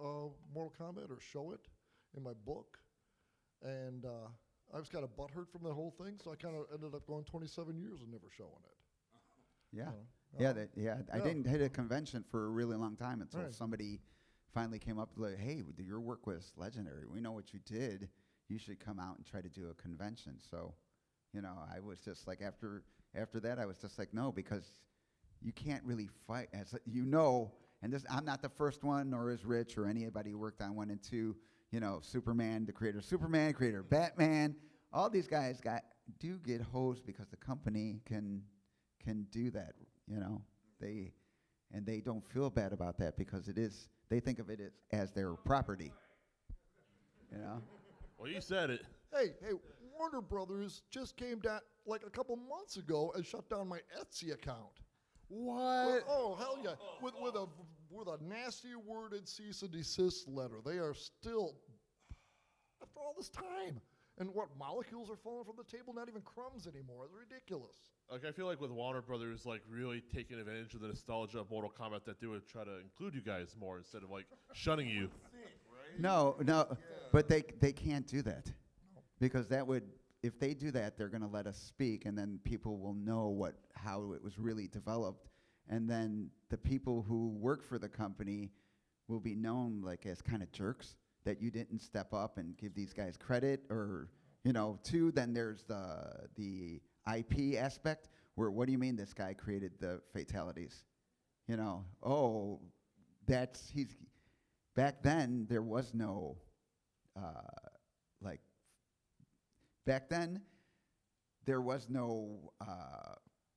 Mortal Kombat or show it in my book. And I was kind of butthurt from the whole thing, so I kind of ended up going 27 years and never showing it. yeah, Yeah. I didn't hit a convention for a really long time until Right. somebody finally came up like, "Hey, your work was legendary. We know what you did. You should come out and try to do a convention." So, I was just like, after that, I was just like, no, because you can't really fight, as and this, I'm not the first one, nor is Rich or anybody who worked on 1 and 2. Superman, the creator of Superman, creator of Batman, all these guys do get hosed because the company can do that. They don't feel bad about that, because they think of it as their property. Well, you said it. Hey, Warner Brothers just came down like a couple months ago and shut down my Etsy account. What? Oh, hell yeah. With a nasty worded cease and desist letter. They are still, after all this time. And what, molecules are falling from the table? Not even crumbs anymore. It's ridiculous. Like, I feel like with Warner Brothers, like, really taking advantage of the nostalgia of Mortal Kombat, that they would try to include you guys more instead of, like, shunning you. No, but they can't do that, because if they do that, they're going to let us speak, and then people will know how it was really developed, and then the people who work for the company will be known like as kind of jerks, that you didn't step up and give these guys credit, or too. Then there's the IP aspect, where, what do you mean this guy created the fatalities? Back then there was no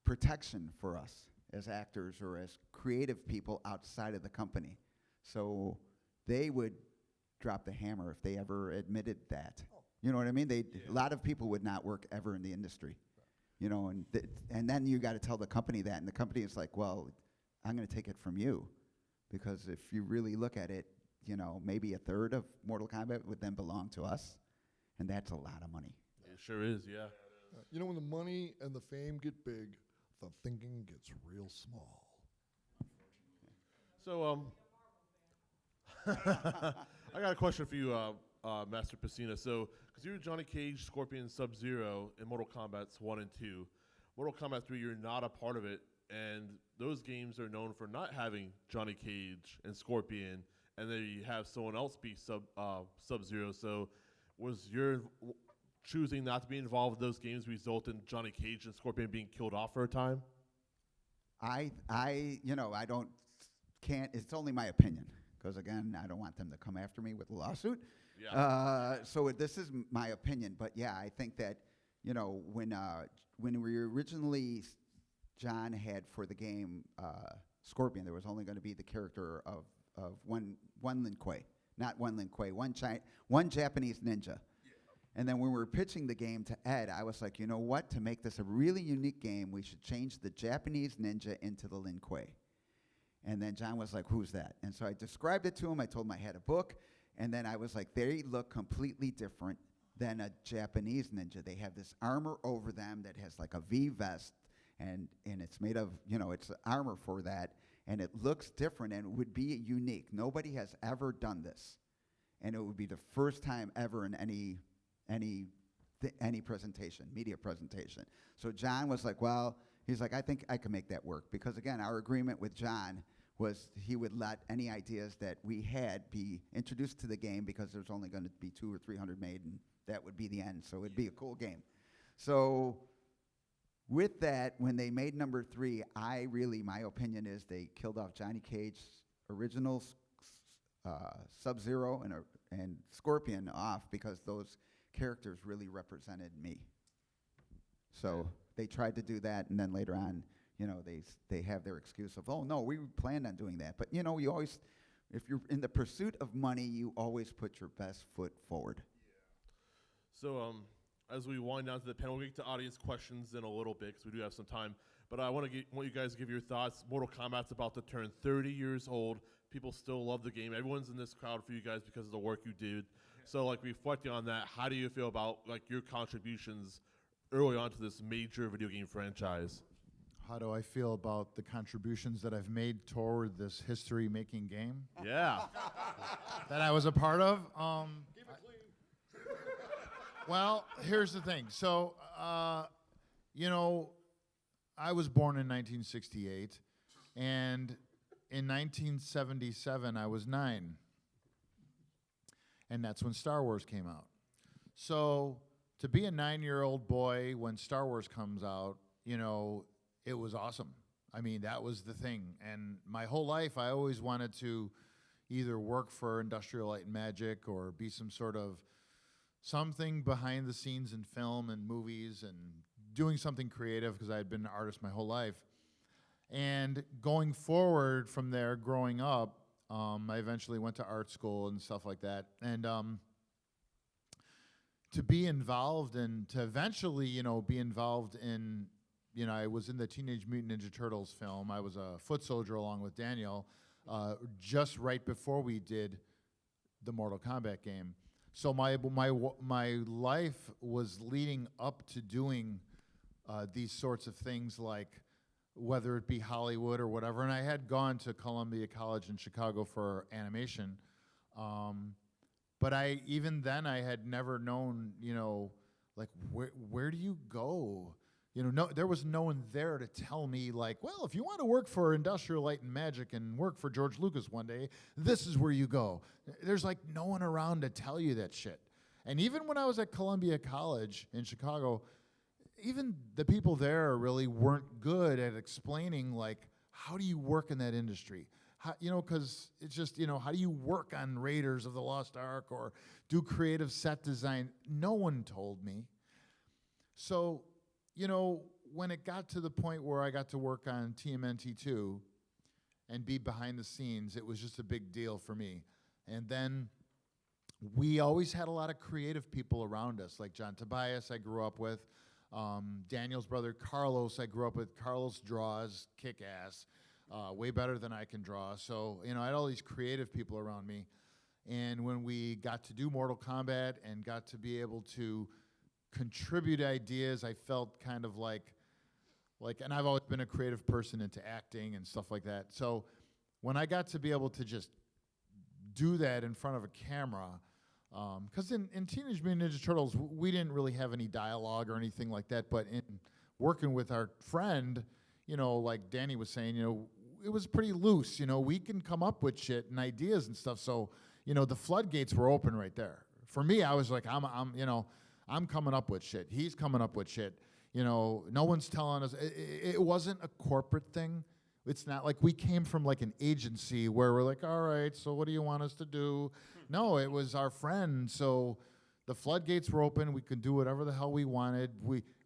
protection for us as actors or as creative people outside of the company. So they would drop the hammer if they ever admitted that. You know what I mean? A lot of people would not work ever in the industry. And then you got to tell the company that, and the company is like, "Well, I'm going to take it from you," because if you really look at it, maybe a third of Mortal Kombat would then belong to us, and that's a lot of money. It sure is, yeah. When the money and the fame get big, the thinking gets real small. So, I got a question for you, Master Pesina. So, because you're Johnny Cage, Scorpion, Sub-Zero in Mortal Kombat 1 and 2. Mortal Kombat 3, you're not a part of it, and those games are known for not having Johnny Cage and Scorpion, and then you have someone else be Sub-Zero. So, was your choosing not to be involved in those games result in Johnny Cage and Scorpion being killed off for a time? It's only my opinion, because again, I don't want them to come after me with a lawsuit. Yeah. So this is my opinion, but yeah, I think that, when we originally, John had for the game Scorpion, there was only going to be the character of one Lin Kuei, not one Lin Kuei, one Japanese ninja. And then when we were pitching the game to Ed, I was like, to make this a really unique game, we should change the Japanese ninja into the Lin Kuei. And then John was like, "Who's that?" And so I described it to him. I told him I had a book. And then I was like, they look completely different than a Japanese ninja. They have this armor over them that has like a V vest, and it's made of, it's armor for that. And it looks different and would be unique. Nobody has ever done this. and it would be the first time ever in any presentation, media presentation. So John was like, well, he's like, I think I can make that work, because again, our agreement with John was he would let any ideas that we had be introduced to the game, because there's only going to be 200 or 300 made, and that would be the end. So it'd be a cool game. So with that, when they made number 3, my opinion is they killed off Johnny Cage's original Sub-Zero and Scorpion off, because those characters really represented me. So they tried to do that, and then later on, they have their excuse of, oh no, we planned on doing that. But you always, if you're in the pursuit of money, you always put your best foot forward. So as we wind down to the panel, we'll get to audience questions in a little bit, because we do have some time. But I want you guys to give your thoughts. Mortal Kombat's about to turn 30 years old. People still love the game. Everyone's in this crowd for you guys because of the work you did. So like reflecting on that, how do you feel about like your contributions early on to this major video game franchise? How do I feel about the contributions that I've made toward this history-making game Yeah. that I was a part of? Well, here's the thing. So, I was born in 1968, and in 1977, I was 9. And that's when Star Wars came out. So, to be a 9-year-old boy when Star Wars comes out, it was awesome. I mean, that was the thing. And my whole life, I always wanted to either work for Industrial Light and Magic or be some sort of something behind the scenes in film and movies and doing something creative, because I had been an artist my whole life. And going forward from there, growing up, I eventually went to art school and stuff like that. And to be involved and to eventually, be involved in, I was in the Teenage Mutant Ninja Turtles film. I was a foot soldier along with Daniel, just right before we did the Mortal Kombat game. So my life was leading up to doing these sorts of things, like whether it be Hollywood or whatever. And I had gone to Columbia College in Chicago for animation, but even then I had never known, like where do you go? There was no one there to tell me, like, well, if you want to work for Industrial Light and Magic and work for George Lucas one day, this is where you go. There's like no one around to tell you that shit. And even when I was at Columbia College in Chicago, even the people there really weren't good at explaining, like, how do you work in that industry? Because it's just, how do you work on Raiders of the Lost Ark or do creative set design? No one told me. So, when it got to the point where I got to work on TMNT2 and be behind the scenes, it was just a big deal for me. And then we always had a lot of creative people around us, like John Tobias I grew up with, Daniel's brother Carlos I grew up with. Carlos draws kick-ass, way better than I can draw. So, I had all these creative people around me. And when we got to do Mortal Kombat and got to be able to contribute ideas, I felt kind of like, and I've always been a creative person into acting and stuff like that. So when I got to be able to just do that in front of a camera, because in Teenage Mutant Ninja Turtles, we didn't really have any dialogue or anything like that, but in working with our friend, like Danny was saying, it was pretty loose. We can come up with shit and ideas and stuff. So, the floodgates were open right there. For me, I was like, I'm coming up with shit. He's coming up with shit. No one's telling us. It wasn't a corporate thing. It's not like we came from like an agency where we're like, all right, so what do you want us to do? No, it was our friend. So the floodgates were open. We could do whatever the hell we wanted.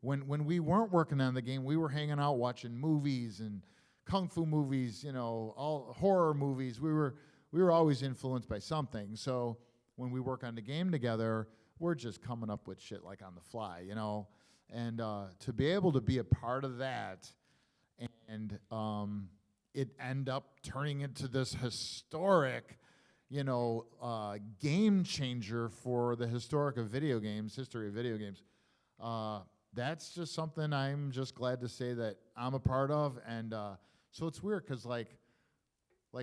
When we weren't working on the game, we were hanging out watching movies and kung fu movies, all horror movies. We were always influenced by something. So when we work on the game together, we're just coming up with shit like on the fly, and to be able to be a part of that, and it end up turning into this historic, game changer for the history of video games. That's just something I'm just glad to say that I'm a part of, and so it's weird because like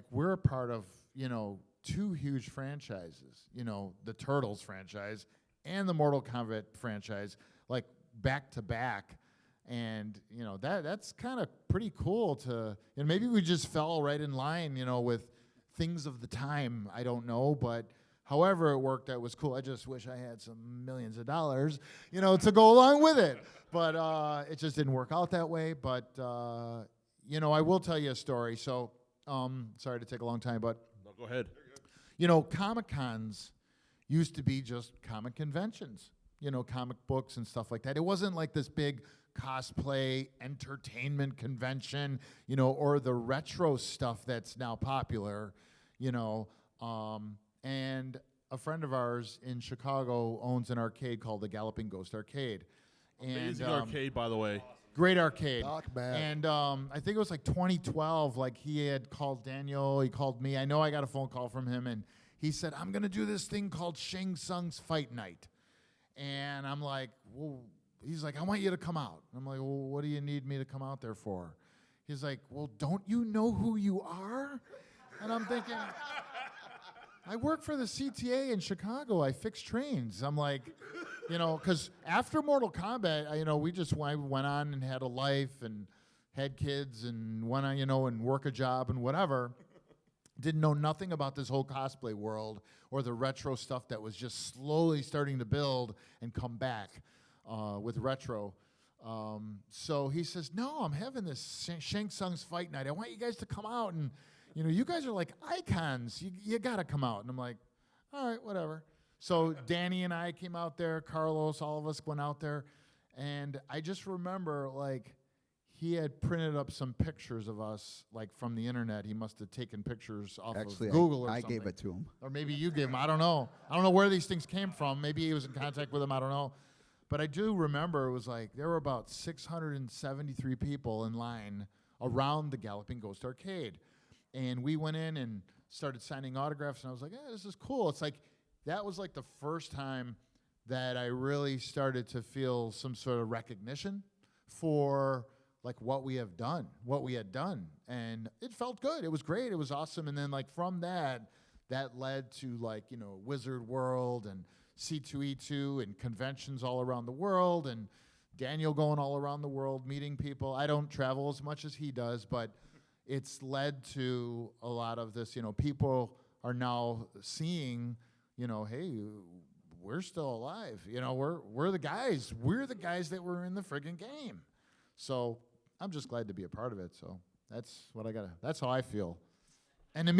we're a part of two huge franchises, you know, the Turtles franchise and the Mortal Kombat franchise, like back to back. And, you know, that's kind of pretty cool to, and maybe we just fell right in line, you know, with things of the time. I don't know, but however it worked, that was cool. I just wish I had some millions of dollars, you know, to go along with it. But it just didn't work out that way. But, you know, I will tell you a story. So, sorry to take a long time, but. No, go ahead. You know, Comic-Cons used to be just comic conventions, you know, comic books and stuff like that. It wasn't like this big cosplay entertainment convention, you know, or the retro stuff that's now popular, you know. And a friend of ours in Chicago owns an arcade called the Galloping Ghost Arcade. Amazing arcade, by the way. Great arcade. Doc, man. And I think it was like 2012, like he had called Daniel, he called me. I know I got a phone call from him, and he said, I'm going to do this thing called Shang Tsung's Fight Night. And I'm like, well, he's like, I want you to come out. I'm like, well, what do you need me to come out there for? He's like, well, don't you know who you are? And I'm thinking, I work for the CTA in Chicago. I fix trains. I'm like, you know, because after Mortal Kombat, you know, I went on and had a life and had kids and went on, you know, and work a job and whatever. Didn't know nothing about this whole cosplay world or the retro stuff that was just slowly starting to build and come back with retro. So he says, no, I'm having this Shang Tsung's Fight Night. I want you guys to come out and, you know, you guys are like icons. You got to come out. And I'm like, all right, whatever. So Danny and I came out there, Carlos, all of us went out there. And I just remember, like, he had printed up some pictures of us, like, from the internet. He must have taken pictures off Actually, of Google or I something. gave it to him. Or maybe you gave him. I don't know. I don't know where these things came from. Maybe he was in contact with them. I don't know. But I do remember it was like there were about 673 people in line around the Galloping Ghost Arcade. And we went in and started signing autographs, and I was like, yeah, this is cool. It's like, that was like the first time that I really started to feel some sort of recognition for like what we had done. And it felt good. It was great. It was awesome. And then like from that led to like, you know, Wizard World and C2E2 and conventions all around the world, and Daniel going all around the world, meeting people. I don't travel as much as he does, but it's led to a lot of this, you know, people are now seeing, you know, hey, we're still alive. You know, we're the guys. We're the guys that were in the friggin' game. So I'm just glad to be a part of it. So that's what that's how I feel. And to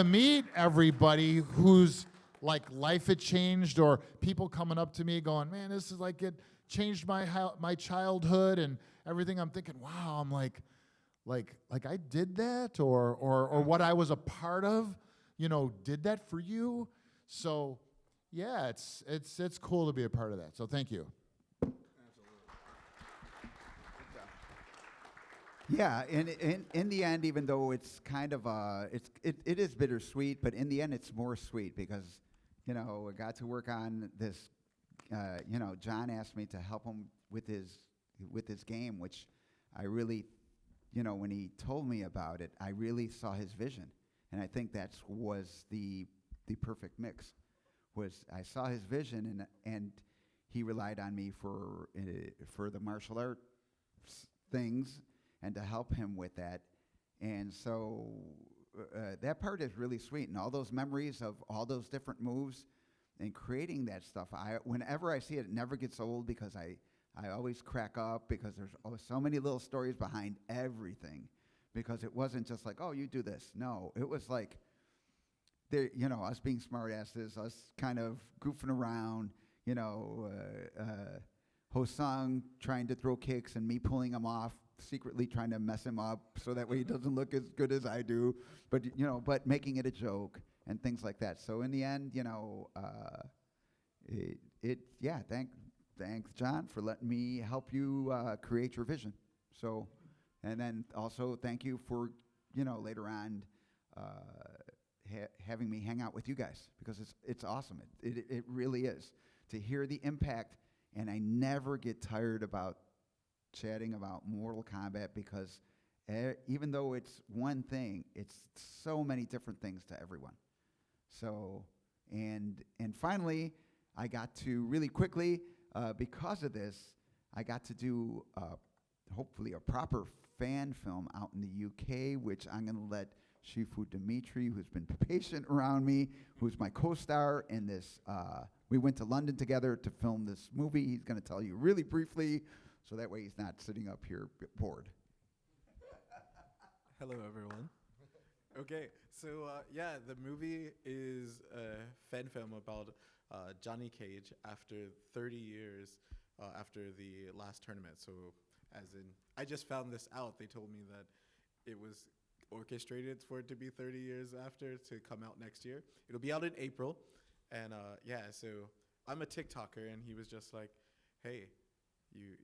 meet everybody whose like life had changed, or people coming up to me going, man, this is like it changed my childhood and everything. I'm thinking, wow, I'm like I did that, or what I was a part of, you know, did that for you. So yeah, it's cool to be a part of that. So thank you. Yeah, and in the end, even though it's kind of it is bittersweet, but in the end, it's more sweet because, you know, I got to work on this. You know, John asked me to help him with his game, which I really, you know, when he told me about it, I really saw his vision, and I think that was the perfect mix. Was I saw his vision, and he relied on me for the martial arts things and to help him with that. And so that part is really sweet, and all those memories of all those different moves and creating that stuff. Whenever I see it, it never gets old because I always crack up because there's so many little stories behind everything, because it wasn't just like, oh, you do this. No, it was like, you know, us being smartasses, us kind of goofing around, you know, Hosang trying to throw kicks and me pulling him off, secretly trying to mess him up so that way he doesn't look as good as I do, but, you know, but making it a joke and things like that. So in the end, you know, thanks John for letting me help you create your vision. So, and then also thank you for, you know, later on having me hang out with you guys, because it's awesome. It really is to hear the impact, and I never get tired about chatting about Mortal Kombat, because even though it's one thing, it's so many different things to everyone. So, and finally, I got to really quickly, because of this, I got to do hopefully a proper fan film out in the UK, which I'm going to let Shifu Dimitri, who's been patient around me, who's my co-star in this. We went to London together to film this movie. He's going to tell you really briefly, so that way he's not sitting up here bored. Hello, everyone. Okay, so yeah, the movie is a fan film about Johnny Cage after 30 years after the last tournament. So, as in, I just found this out. They told me that it was orchestrated for it to be 30 years after to come out next year. It'll be out in April, and yeah. So I'm a TikToker, and he was just like, "Hey, you."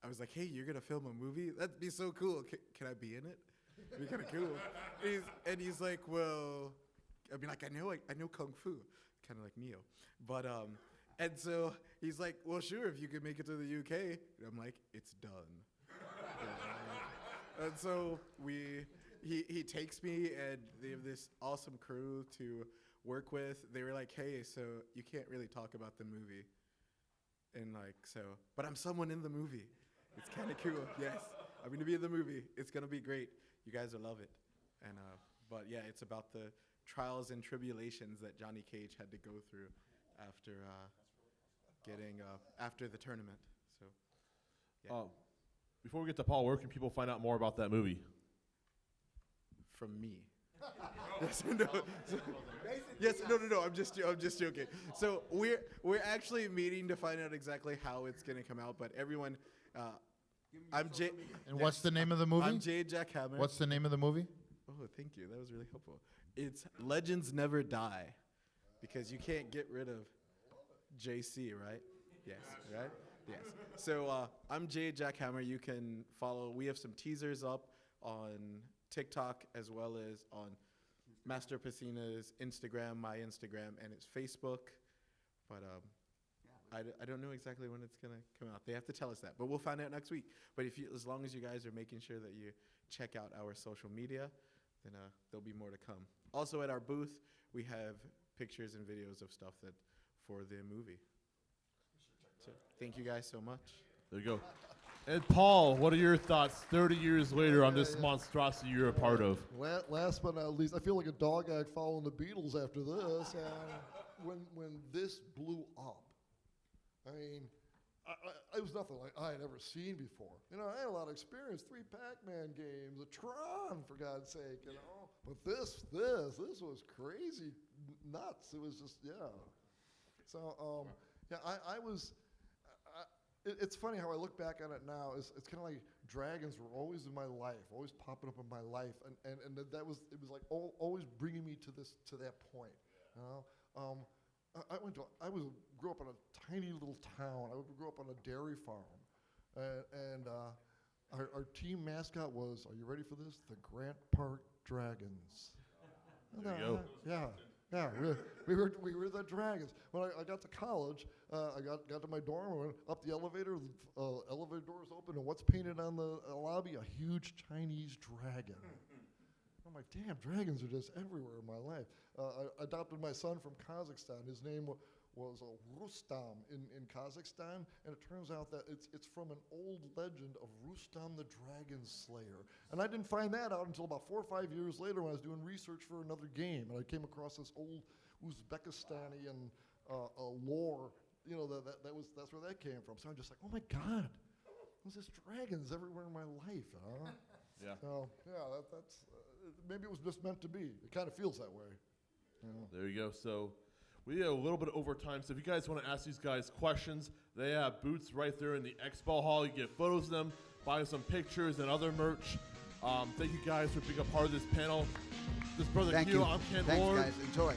I was like, "Hey, you're gonna film a movie? That'd be so cool. Can I be in it? It'd be kind of cool." He's like, "Well," I mean, like, I know kung fu, kind of like Neo, but and so he's like, "Well, sure, if you could make it to the UK." And I'm like, "It's done." And so he takes me, and they have this awesome crew to work with. They were like, "Hey, so you can't really talk about the movie," and like, so, but I'm someone in the movie. It's kind of cool. Yes, I'm gonna be in the movie. It's gonna be great. You guys will love it. And but yeah, it's about the trials and tribulations that Johnny Cage had to go through after getting after the tournament. So yeah. Before we get to Paul, where can people find out more about that movie? From me. Yes, no. Yes, no. I'm just joking. So we're actually meeting to find out exactly how it's gonna come out. But everyone, I'm Jay. And what's the name of the movie? I'm Jay Jackhammer. What's the name of the movie? Oh, thank you. That was really helpful. It's Legends Never Die, because you can't get rid of JC, right? Yes, right? Yes. So I'm Jay Jackhammer. You can follow. We have some teasers up on TikTok as well as on Master Pesina's Instagram, my Instagram, and it's Facebook. But I don't know exactly when it's gonna come out. They have to tell us that, but we'll find out next week. But as long as you guys are making sure that you check out our social media, then there'll be more to come. Also at our booth, we have pictures and videos of stuff that for the movie. So thank you guys so much. There you go. And Paul, what are your thoughts 30 years later on this monstrosity you're a part of? Last but not least, I feel like a dog act following the Beatles after this. When this blew up, I mean, it was nothing like I had ever seen before. You know, I had a lot of experience, 3 Pac-Man games, a Tron, for God's sake, you know. But this was crazy nuts. It was just, yeah. So, yeah, it's funny how I look back on it now. It's kind of like dragons were always in my life, always popping up in my life, and it was like always bringing me to that point. You know, I grew up in a tiny little town. I grew up on a dairy farm, and our team mascot was, are you ready for this? The Grant Park Dragons. There you go. Yeah, we were the Dragons. When I got to college, I got to my dorm, went up the elevator, elevator doors open, and what's painted on the lobby? A huge Chinese dragon. I'm like, damn, dragons are just everywhere in my life. I adopted my son from Kazakhstan. His name was Rustam in Kazakhstan, and it turns out that it's from an old legend of Rustam the Dragon Slayer. And I didn't find that out until about 4 or 5 years later when I was doing research for another game, and I came across this old Uzbekistani and lore. You know, that's where that came from. So I'm just like, oh my God, there's just dragons everywhere in my life, huh? Yeah. So yeah, that's maybe it was just meant to be. It kind of feels that way. You know? There you go. So we have a little bit over time. So if you guys want to ask these guys questions, they have booths right there in the expo hall. You get photos of them, buy some pictures and other merch. Thank you guys for being a part of this panel. This brother Thank Q, you. I'm Ken Thanks, Lord. guys. Enjoy.